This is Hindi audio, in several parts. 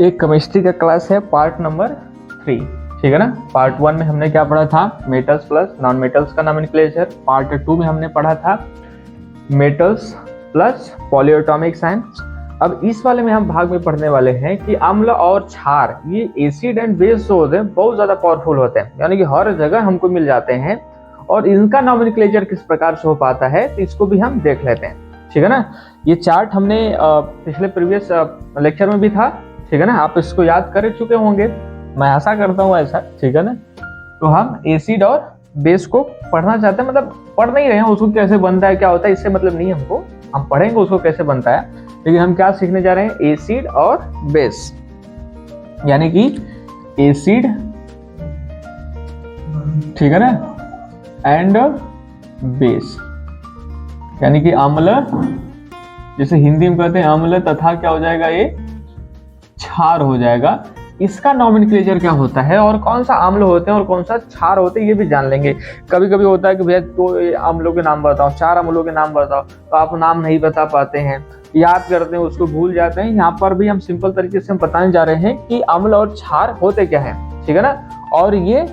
एक केमिस्ट्री का क्लास है पार्ट नंबर 3, ठीक है ना। पार्ट 1 में हमने क्या पढ़ा था, मेटल्स प्लस नॉन मेटल्स का नोमेनक्लेचर। पार्ट 2 में हमने पढ़ा था मेटल्स प्लस पॉलीएटॉमिक साइंस। अब इस वाले में हम भाग में पढ़ने वाले हैं कि अम्ल और क्षार, ये एसिड एंड बेस जो होते हैं बहुत ज्यादा पावरफुल होते हैं, यानी कि हर जगह हमको मिल जाते हैं, और इनका नोमेनक्लेचर किस प्रकार से हो पाता है तो इसको भी हम देख लेते हैं, ठीक है ना। ये चार्ट हमने पिछले प्रीवियस लेक्चर में भी था, ठीक है ना। आप इसको याद कर चुके होंगे, मैं आशा करता हूँ ऐसा, ठीक है ना। तो हम एसिड और बेस को पढ़ना चाहते हैं, मतलब पढ़ नहीं रहे हैं उसको कैसे बनता है क्या होता है, इससे मतलब नहीं हमको, हम पढ़ेंगे उसको कैसे बनता है, लेकिन हम क्या सीखने जा रहे हैं, एसिड और बेस, यानी कि एसिड, ठीक है ना, एंड बेस, यानी कि अम्ल, जैसे हिंदी में कहते हैं अम्ल तथा क्या हो जाएगा, ये क्षार हो जाएगा। इसका नोमेनक्लेचर क्या होता है और कौन सा अम्ल होते हैं और कौन सा क्षार होते हैं ये भी जान लेंगे। कभी कभी होता है कि भैया दो अम्लों के नाम बताओ, 4 अम्लों के नाम बताओ, तो आप नाम नहीं बता पाते हैं, याद करते हैं उसको भूल जाते हैं। यहाँ पर भी हम सिंपल तरीके से हम बताने जा रहे हैं कि अम्ल और क्षार होते क्या है, ठीक है ना, और ये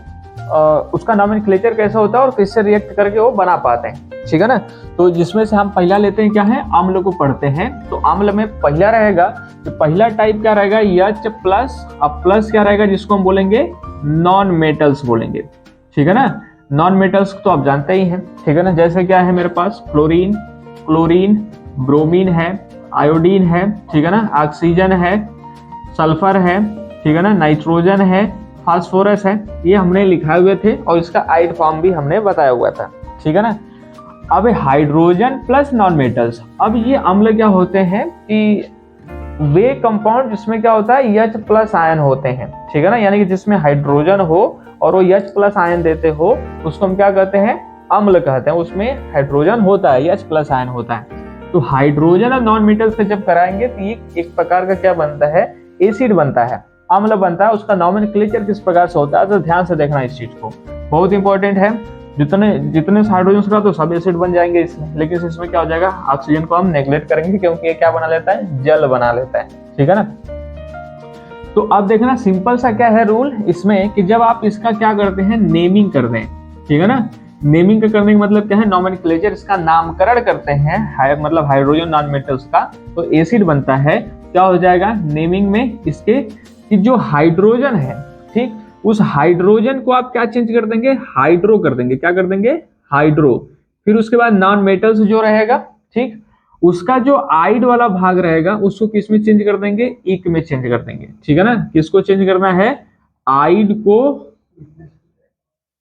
उसका नोमेनक्लेचर कैसा होता है और किससे रिएक्ट करके वो बना पाते हैं, ठीक है ना। तो जिसमें से हम पहला लेते हैं क्या है, अम्ल को पढ़ते हैं। तो अम्ल में पहला रहेगा, तो पहला टाइप क्या रहेगा, H प्लस। अब प्लस क्या रहेगा, जिसको हम बोलेंगे नॉन मेटल्स बोलेंगे, ठीक है ना। नॉन मेटल्स तो आप जानते ही हैं, ठीक है ना। जैसे क्या है मेरे पास, फ्लोरीन, क्लोरीन, ब्रोमीन है, आयोडीन है, ठीक है ना, ऑक्सीजन है, सल्फर है, ठीक है ना, नाइट्रोजन है, फास्फोरस है, ये हमने लिखाए हुए थे और इसका आइड फॉर्म भी हमने बताया हुआ था, ठीक है ना। अब हाइड्रोजन प्लस नॉन मेटल्स, अब ये अम्ल क्या होते हैं कि वे कंपाउंड जिसमें क्या होता है, H प्लस आयन होते हैं, ठीक है ना, यानी कि जिसमें हाइड्रोजन हो और वो H प्लस आयन देते हो उसको हम क्या कहते हैं, अम्ल कहते हैं। उसमें हाइड्रोजन होता है, H प्लस आयन होता है। तो हाइड्रोजन और नॉन मेटल्स का जब कराएंगे तो ये एक प्रकार का क्या बनता है, एसिड बनता है, अम्ल बनता है। उसका नोमेनक्लेचर किस प्रकार से होता है तो ध्यान से देखना इस चीज को, बहुत इंपॉर्टेंट है। जितने हाइड्रोजन का तो सब एसिड बन जाएंगे इसमें, लेकिन इसमें क्या हो जाएगा, ऑक्सीजन को हम नेग्लेक्ट करेंगे क्योंकि ये क्या बना लेता है, जल बना लेता है, ठीक है ना। तो अब देखना सिंपल सा क्या है रूल इसमें, कि जब आप इसका क्या करते हैं, नेमिंग कर दें, ठीक है ना। नेमिंग करने का मतलब क्या है, नोमेनक्लेचर, इसका नामकरण करते हैं, मतलब हाइड्रोजन नॉन मेटल्स का, तो एसिड बनता है। क्या हो जाएगा नेमिंग में इसके, कि जो हाइड्रोजन है, ठीक, उस हाइड्रोजन को आप क्या चेंज कर देंगे, हाइड्रो कर देंगे। क्या कर देंगे, हाइड्रो। फिर उसके बाद नॉन मेटल्स जो रहेगा, ठीक, उसका जो आइड वाला भाग रहेगा उसको किस में चेंज कर देंगे, इक में चेंज कर देंगे, ठीक है ना। किसको चेंज करना है, आइड को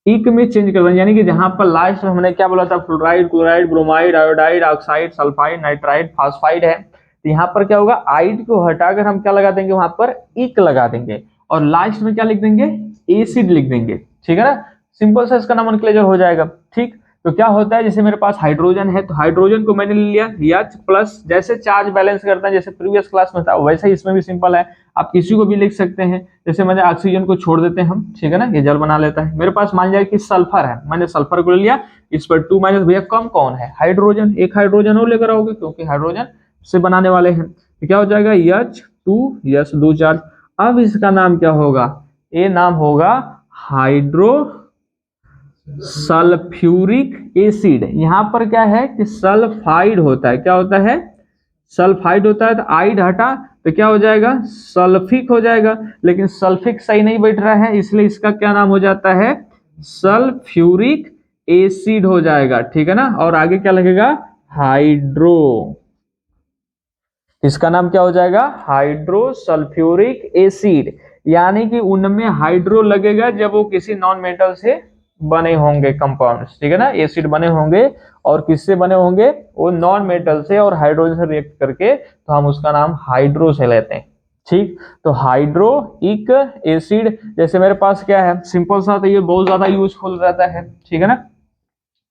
इक में चेंज कर देंगे, यानी कि जहां पर लास्ट में हमने क्या बोला था, fluoride, chloride, bromide, iodide, oxide, sulphide, nitride, phosphide है, तो यहाँ पर क्या होगा, आइड को हटाकर हम क्या लगा देंगे, वहां पर इक लगा देंगे, और लास्ट में क्या लिख देंगे, एसिड लिख देंगे, ठीक है ना। सिंपल सा इसका नोमेनक्लेचर हो जाएगा, ठीक। तो क्या होता है, जैसे मेरे पास हाइड्रोजन है तो हाइड्रोजन को मैंने ले लिया H प्लस, जैसे चार्ज बैलेंस करते हैं जैसे प्रीवियस क्लास में था वैसे ही इसमें भी सिंपल है, आप किसी को भी लिख सकते हैं। जैसे मैंने ऑक्सीजन को छोड़ देते हैं हम, ठीक है ना, ये जल बना लेता है। मेरे पास मान जाए कि सल्फर है, मैंने सल्फर को ले लिया, इस पर 2 माइनस, भैया कम कौन है, हाइड्रोजन, एक हाइड्रोजन और लेकर आओगे क्योंकि हाइड्रोजन से बनाने वाले हैं। तो क्या हो जाएगा, H2 चार्ज। अब इसका नाम क्या होगा, ये नाम होगा हाइड्रो सल्फ्यूरिक एसिड। यहां पर क्या है कि सल्फाइड होता है, क्या होता है, सल्फाइड होता है, तो आइड हटा तो क्या हो जाएगा, सल्फिक हो जाएगा, लेकिन सल्फिक सही नहीं बैठ रहा है, इसलिए इसका क्या नाम हो जाता है, सल्फ्यूरिक एसिड हो जाएगा, ठीक है ना। और आगे क्या लगेगा, हाइड्रो, इसका नाम क्या हो जाएगा, हाइड्रो सल्फ्यूरिक एसिड, यानी कि उनमें हाइड्रो लगेगा जब वो किसी नॉन मेटल से बने होंगे कंपाउंड्स, ठीक है ना, एसिड बने होंगे, और किससे बने होंगे, वो नॉन मेटल से और हाइड्रोजन से रिएक्ट करके, तो हम उसका नाम हाइड्रो से लेते हैं, ठीक। तो हाइड्रोइक एसिड, जैसे मेरे पास क्या है सिंपल सा, तो ये बहुत ज्यादा यूजफुल रहता है, ठीक है ना।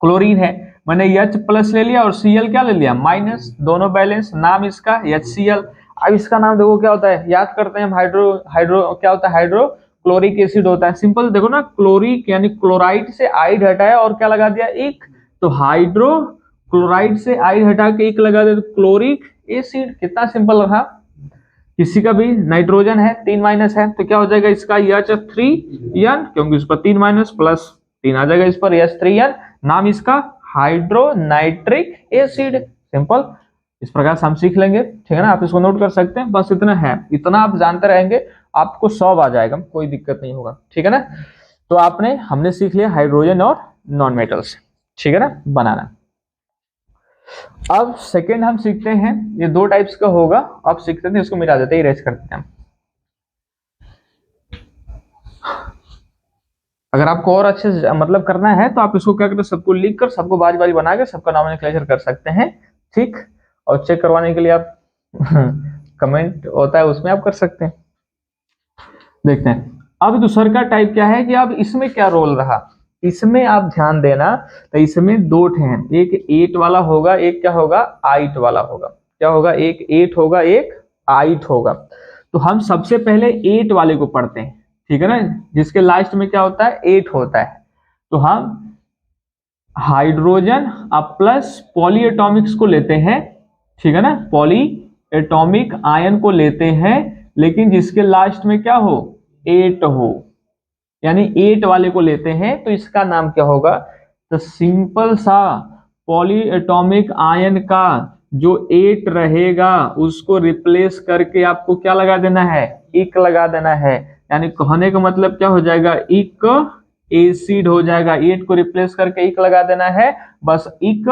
क्लोरीन है, मैंने H प्लस ले लिया और Cl क्या ले लिया, माइनस, दोनों बैलेंस, नाम इसका HCl। अब इसका नाम देखो क्या होता है, याद करते हैं हम, हाइड्रो क्या होता है, हाइड्रो क्लोरिक एसिड होता है। सिंपल देखो ना, क्लोरिक यानी क्लोराइड से आइड हटाया और क्या लगा दिया, एक, तो हाइड्रो क्लोराइड से आइड हटा के एक लगा दे तो क्लोरिक एसिड। कितना सिंपल रहा। किसी का भी नाइट्रोजन है 3 माइनस है तो क्या हो जाएगा इसका H3N, क्योंकि इस पर 3 माइनस प्लस 3 आ जाएगा इस पर H3N। नाम इसका हाइड्रोनाइट्रिक एसिड। सिंपल। इस प्रकार से हम सीख लेंगे, ठीक है ना। आप इसको नोट कर सकते हैं, बस इतना है, इतना आप जानते रहेंगे आपको 100 आ जाएगा, कोई दिक्कत नहीं होगा, ठीक है ना। तो हमने सीख लिया हाइड्रोजन और नॉन मेटल्स, ठीक है ना, बनाना। अब सेकेंड हम सीखते हैं, ये 2 टाइप्स का होगा, अब सीखते हैं, इसको मिटा देते हैं, इरेज करते हैं। अगर आपको और अच्छे से मतलब करना है तो आप इसको क्या करते हैं, सबको लिख कर सबको बारी बारी बना के सबका नॉमेनक्लेचर कर सकते हैं, ठीक। और चेक करवाने के लिए आप कमेंट होता है उसमें आप कर सकते हैं। देखते हैं अब दूसरा का टाइप क्या है कि अब इसमें क्या रोल रहा। इसमें आप ध्यान देना, तो इसमें 2 हैं, एक 8 वाला होगा, एक क्या होगा 8 वाला होगा। क्या होगा, एक 8 होगा, एक 8 होगा। तो हम सबसे पहले 8 वाले को पढ़ते हैं, ठीक है ना, जिसके लास्ट में क्या होता है 8 होता है। तो हम हाइड्रोजन अब प्लस पॉली एटॉमिक्स को लेते हैं, ठीक है ना, पॉली एटॉमिक आयन को लेते हैं, लेकिन जिसके लास्ट में क्या हो 8 हो, यानी 8 वाले को लेते हैं। तो इसका नाम क्या होगा, तो सिंपल सा पॉली एटॉमिक आयन का जो 8 रहेगा उसको रिप्लेस करके आपको क्या लगा देना है, इक लगा देना है। यानी कहने का मतलब क्या हो जाएगा, इक एसिड हो जाएगा। 8 को रिप्लेस करके इक लगा देना है, बस इक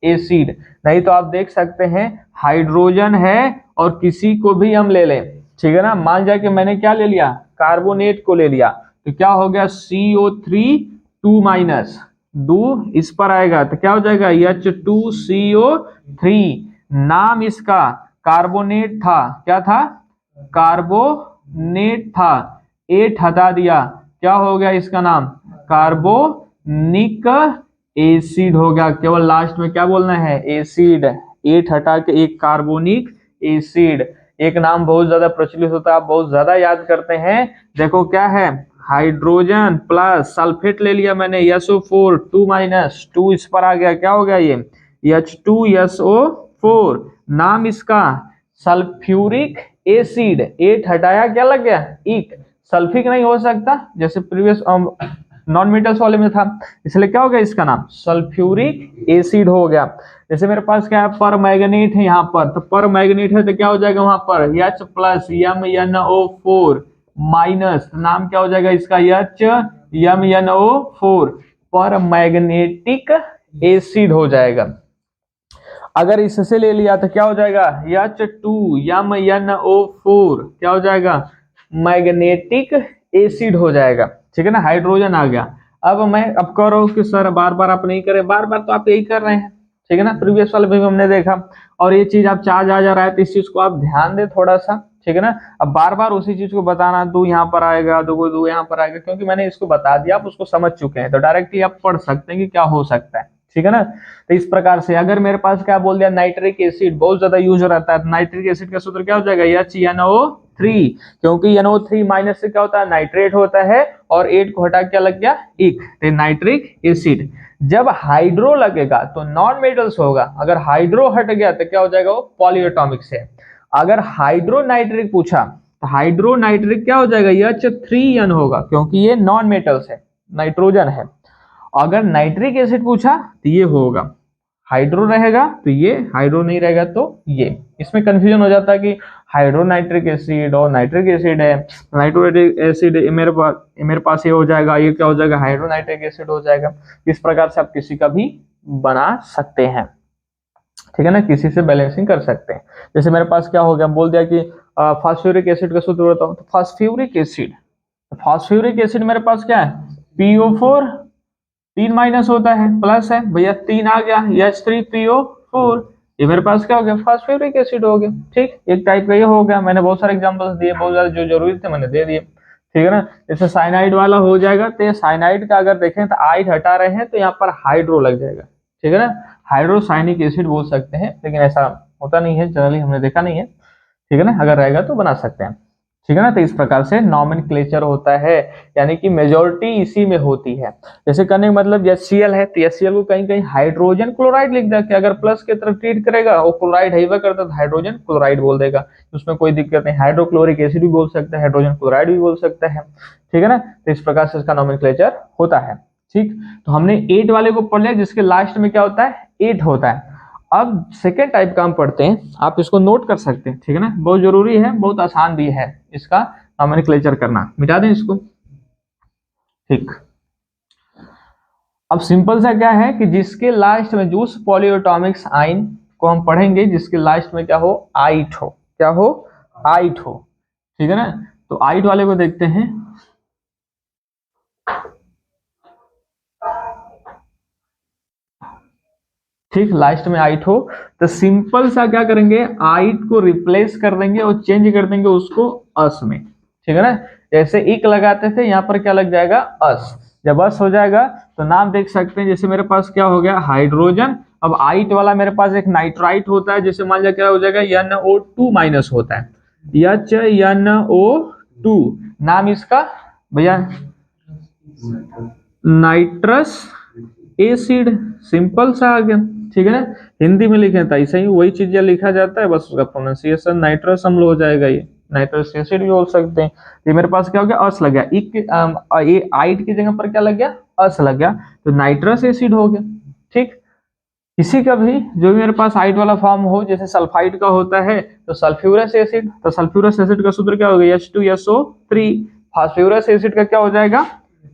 एसिड। नहीं तो आप देख सकते हैं हाइड्रोजन है और किसी को भी हम ले लें, ठीक है ना, मान जाए कि मैंने क्या ले लिया, कार्बोनेट को ले लिया, तो क्या हो गया CO3 2 माइनस 2 इस पर आएगा तो क्या हो जाएगा H2CO3। नाम इसका कार्बोनेट था, क्या था, कार्बोनेट था, 8 हटा दिया, क्या हो गया इसका नाम, कार्बोनिक एसिड हो गया। केवल लास्ट में क्या बोलना है, एसिड। 8 हटा के एक कार्बोनिक एसिड। एक नाम बहुत ज्यादा प्रचलित होता है, आप बहुत ज्यादा याद करते हैं, देखो क्या है, हाइड्रोजन प्लस सल्फेट ले लिया मैंने SO4 2 माइनस 2 इस पर आ गया, क्या हो गया ये H2SO4। नाम इसका सल्फ्यूरिक एसिड। 8 हटाया क्या लग गया, इक। सल्फिक नहीं हो सकता जैसे प्रीवियस नॉन मेटल्स वाले में था, इसलिए क्या हो गया इसका नाम सल्फ्यूरिक एसिड हो गया। जैसे मेरे पास क्या है, पर मैग्नेट है यहाँ पर, तो पर मैग्नेट है तो क्या हो जाएगा वहां पर H प्लस MnO4 माइनस, नाम क्या हो जाएगा इसका HMnO4, पर मैग्नेटिक एसिड हो जाएगा। अगर इससे ले लिया तो क्या हो जाएगा H2MnO4, क्या हो जाएगा मैग्नेटिक एसिड हो जाएगा, ठीक है ना, हाइड्रोजन आ गया। अब मैं अब कह रहा हूँ कि सर बार बार आप नहीं करें, बार बार तो आप यही कर रहे हैं, ठीक है ना, प्रीवियस वाले भी हमने देखा। और ये चीज आप चार्ज आ जा रहा है तो इस चीज को आप ध्यान दें थोड़ा सा, ठीक है ना। अब बार बार उसी चीज को बताना, 2 यहाँ पर आएगा, 2 यहाँ पर आएगा, क्योंकि मैंने इसको बता दिया, आप उसको समझ चुके हैं, तो डायरेक्टली आप पढ़ सकते हैं कि क्या हो सकता है, ठीक है ना। तो इस प्रकार से अगर मेरे पास क्या बोल दिया, नाइट्रिक एसिड बहुत ज्यादा यूज रहता है, नाइट्रिक एसिड का सूत्र क्या हो जाएगा HNO3, क्योंकि NO3 माइनस से क्या होता है नाइट्रेट होता है, और 8 को हटा क्या लग गया इक, नाइट्रिक एसिड। जब हाइड्रो लगेगा तो नॉन मेटल्स होगा, अगर हाइड्रो हट गया तो क्या हो जाएगा वो पॉलीएटॉमिक से। अगर हाइड्रोनाइट्रिक पूछा तो हाइड्रोनाइट्रिक क्या हो जाएगा H3N होगा, क्योंकि ये नॉन मेटल्स है, नाइट्रोजन है। अगर नाइट्रिक एसिड पूछा तो ये होगा, हाइड्रो रहेगा तो ये, हाइड्रो नहीं रहेगा तो ये। इसमें कंफ्यूजन हो जाता है कि हाइड्रोनाइट्रिक एसिड और नाइट्रिक एसिड है, नाइट्रोटिक एसिड मेरे पास ये हो जाएगा, ये क्या हो जाएगा हाइड्रोनाइट्रिक एसिड हो जाएगा। इस प्रकार से आप किसी का भी बना सकते हैं, ठीक है ना, किसी से बैलेंसिंग कर सकते हैं। जैसे मेरे पास क्या हो गया, बोल दिया कि फास्फ्यूरिक एसिड का सूत्र बताओ, तो फास्फ्यूरिक एसिड मेरे पास क्या है PO4 3 माइनस होता है, प्लस है भैया 3 आ गया H3PO4, ये मेरे पास क्या हो गया फास्फ्यूरिक एसिड हो गया, ठीक। एक टाइप का ये हो गया, मैंने बहुत सारे एग्जांपल्स दिए, बहुत ज्यादा जो जरूरी थे मैंने दे दिए, ठीक है ना। जैसे साइनाइड वाला हो जाएगा, तो साइनाइड का अगर देखें तो आइड हटा रहे हैं तो यहाँ पर हाइड्रो लग जाएगा, ठीक है ना, हाइड्रोसाइनिक एसिड बोल सकते हैं, लेकिन ऐसा होता नहीं है जनरली, हमने देखा नहीं है, ठीक है ना, अगर रहेगा तो बना सकते हैं। ठीक है ना। तो इस प्रकार से नॉमेनक्लेचर होता है, यानी कि मेजोरिटी इसी में होती है। जैसे करने का मतलब HCl है तो HCl को कहीं कहीं हाइड्रोजन क्लोराइड लिख दे, कि अगर प्लस की तरफ ट्रीट करेगा वो क्लोराइड है करता तो हाइड्रोजन क्लोराइड बोल देगा, उसमें कोई दिक्कत नहीं। हाइड्रोक्लोरिक एसिड भी बोल सकते हैं, हाइड्रोजन क्लोराइड भी बोल सकते हैं, ठीक है ना। तो इस प्रकार से इसका नॉमेनक्लेचर होता है। ठीक, तो हमने 8 वाले को पढ़ लिया जिसके लास्ट में क्या होता है, 8 होता है। अब सेकेंड टाइप का हम पढ़ते हैं, आप इसको नोट कर सकते हैं, ठीक है ना, बहुत जरूरी है, बहुत आसान भी है इसका नॉमेनक्लेचर करना। मिटा दें इसको। ठीक, अब सिंपल सा क्या है कि जिसके लास्ट में जो पॉलीएटॉमिक्स आयन को हम पढ़ेंगे जिसके लास्ट में क्या हो, आइट हो, क्या हो, आइट हो, ठीक है ना। तो आइट वाले को देखते हैं। ठीक, लास्ट में आइट हो तो सिंपल सा क्या करेंगे, आइट को रिप्लेस कर देंगे और चेंज कर देंगे उसको अस में, ठीक है ना। जैसे इक लगाते थे, यहाँ पर क्या लग जाएगा, अस। जब अस हो जाएगा तो नाम देख सकते हैं, जैसे मेरे पास क्या हो गया, हाइड्रोजन। अब आइट वाला मेरे पास एक नाइट्राइट होता है, जैसे मान लिया क्या हो जाएगा, NO2 माइनस होता है, HNO2 नाम इसका भैया नाइट्रस एसिड, सिंपल सा आ गया, ठीक है ना। हिंदी में लिखे था ऐसे ही वही चीज लिखा जाता है, बस उसका प्रोनाउंसिएशन नाइट्रस हम लोग हो जाएगा, ये नाइट्रस एसिड भी बोल सकते हैं। ये मेरे पास क्या हो गया, अस लग गया, ये आइट की जगह पर क्या लग गया, अस लग गया, तो नाइट्रस एसिड हो गया। ठीक, किसी का भी जो भी मेरे पास आइट वाला फॉर्म हो, जैसे सल्फाइड का होता है तो सल्फ्यूरस एसिड, तो सल्फ्यूरस एसिड का सूत्र क्या हो गया, H2SO3। फास्फ्यूरस एसिड का क्या हो जाएगा,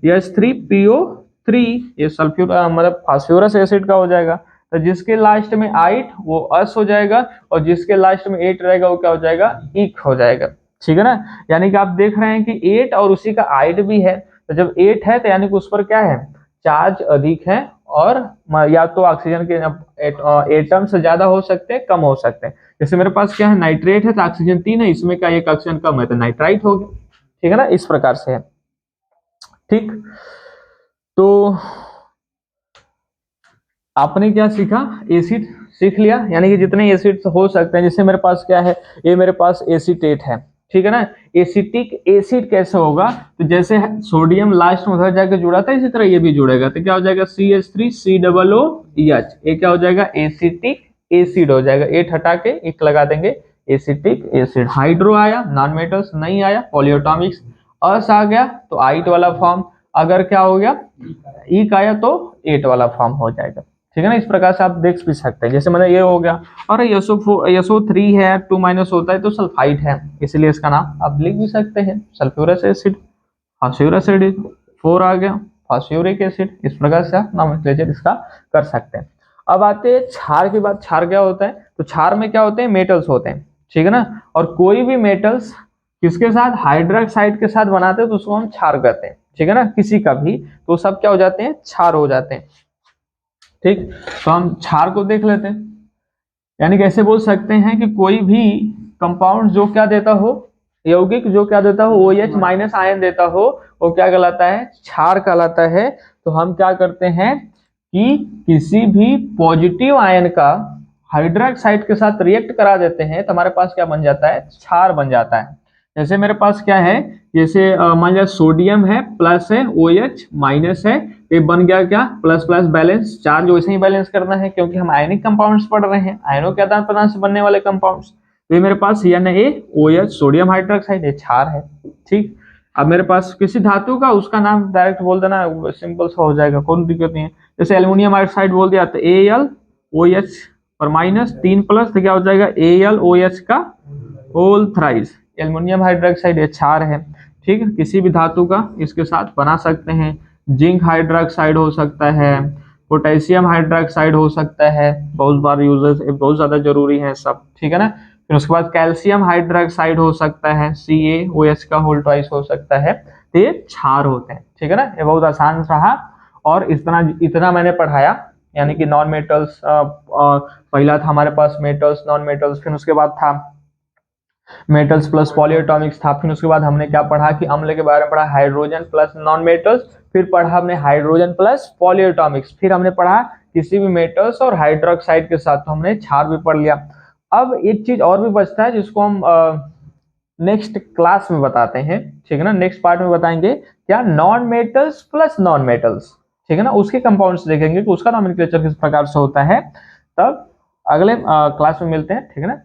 H3PO3, ये सल्फ्यूर मतलब फास्फ्यूरस एसिड का हो जाएगा। तो जिसके लास्ट में आइट वो अस हो जाएगा, और जिसके लास्ट में 8 रहेगा वो क्या हो जाएगा, इक हो जाएगा, ठीक है ना। यानी कि आप देख रहे हैं कि 8 और उसी का आइट भी है, तो जब 8 है तो यानी कि उस पर क्या है, चार्ज अधिक है, और या तो ऑक्सीजन के एटम से ज्यादा हो सकते हैं, कम हो सकते हैं। जैसे मेरे पास क्या है, नाइट्रेट है तो ऑक्सीजन 3 है, इसमें का एक ऑक्सीजन कम है तो नाइट्राइट हो गया, ठीक है ना, इस प्रकार से है। ठीक, तो आपने क्या सीखा, एसिड सीख लिया, यानी कि जितने एसिड हो सकते हैं। जैसे मेरे पास क्या है, ये मेरे पास एसीटेट है, ठीक है ना। एसिटिक एसिड कैसे होगा, तो जैसे सोडियम लास्ट में उधर जाकर जुड़ा था, इसी तरह ये भी जुड़ेगा, तो क्या हो जाएगा, CH3COOH, ये क्या हो जाएगा, एसिटिक एसिड हो जाएगा। 8 हटा के एक लगा देंगे, एसिटिक एसिड। हाइड्रो आया, नॉन मेटल्स नहीं आया, पॉलीएटॉमिक्स अस आ गया तो आइट वाला फॉर्म, अगर क्या हो गया, इक आया तो 8 वाला फॉर्म हो जाएगा, ठीक है ना। इस प्रकार से आप देख भी सकते हैं, जैसे मतलब ये हो गया, और SO3 है, 2 माइनस होता है तो सल्फाइड है, इसलिए इसका नाम आप लिख भी सकते हैं, सल्फ्यूरस एसिड, फास्फ्यूरस एसिड, 4 आ गया, फास्फ्यूरिक एसिड। इस प्रकार से आप नॉमेनक्लेचर इसका कर सकते हैं। अब आते हैं क्षार की बात। क्षार क्या होता है, तो क्षार में क्या होते हैं, मेटल्स होते हैं, ठीक है ना। और कोई भी मेटल्स किसके साथ, हाइड्रोक्साइड के साथ बनाते हैं तो उसको हम क्षार कहते हैं, ठीक है ना। किसी का भी तो सब क्या हो जाते हैं, क्षार हो जाते हैं। ठीक, तो हम क्षार को देख लेते हैं, यानी कैसे बोल सकते हैं कि कोई भी कंपाउंड जो क्या देता हो, यौगिक जो क्या देता हो, OH माइनस आयन देता हो, वो क्या कहलाता है, क्षार कहलाता है। तो हम क्या करते हैं कि किसी भी पॉजिटिव आयन का हाइड्रोक्साइड के साथ रिएक्ट करा देते हैं तो हमारे पास क्या बन जाता है, क्षार बन जाता है। जैसे मेरे पास क्या है, जैसे मान लिया सोडियम है, प्लस है, OH माइनस है, ये बन गया क्या, प्लस प्लस बैलेंस। चार्ज वैसे ही बैलेंस करना है क्योंकि हम आयनिक कंपाउंड्स पढ़ रहे हैं, आयनों के आदान प्रदान से बनने वाले कंपाउंड्स। तो ये मेरे पास NaOH सोडियम हाइड्रोक्साइड, ये क्षार है। ठीक, अब मेरे पास किसी धातु का, उसका नाम डायरेक्ट बोल देना, सिंपल सा हो जाएगा, कोई दिक्कत नहीं है। जैसे एल्यूमिनियम ऑक्साइड बोल दिया तो AlOH और माइनस 3 प्लस, तो क्या हो जाएगा, AlOH का होल थ्राइस, एल्युमिनियम हाइड्रोक्साइड, ये क्षार है। ठीक है, किसी भी धातु का इसके साथ बना सकते हैं। जिंक हाइड्रोक्साइड हो सकता है, पोटेशियम हाइड्रोक्साइड हो सकता है, बहुत बार यूजेस बहुत ज्यादा जरूरी है सब, ठीक है ना। फिर उसके बाद कैल्शियम हाइड्रोक्साइड हो सकता है, CaOH का होल ट्वाइस हो सकता है, तो ये क्षार होते हैं, ठीक है ना। ये बहुत आसान रहा, और इतना मैंने पढ़ाया, यानी कि नॉन मेटल्स पहला था हमारे पास मेटल्स, नॉन मेटल्स, फिर उसके बाद था मेटल्स प्लस पॉलीएटॉमिक्स था, फिर उसके बाद हमने क्या पढ़ा कि अम्ल के बारे में पढ़ा, हाइड्रोजन प्लस नॉन मेटल्स, फिर पढ़ा हमने हाइड्रोजन प्लस पॉलीएटॉमिक्स, फिर हमने पढ़ा किसी भी मेटल्स और हाइड्रोक्साइड के साथ, तो हमने क्षार भी पढ़ लिया। अब एक चीज और भी बचता है जिसको हम नेक्स्ट क्लास में बताते हैं, ठीक है ना। नेक्स्ट पार्ट में बताएंगे क्या non metals plus non metals, ठीक है ना, उसके कंपाउंड्स देखेंगे कि उसका नॉमेनक्लेचर किस प्रकार से होता है। तब अगले क्लास में मिलते हैं, ठीक है ना।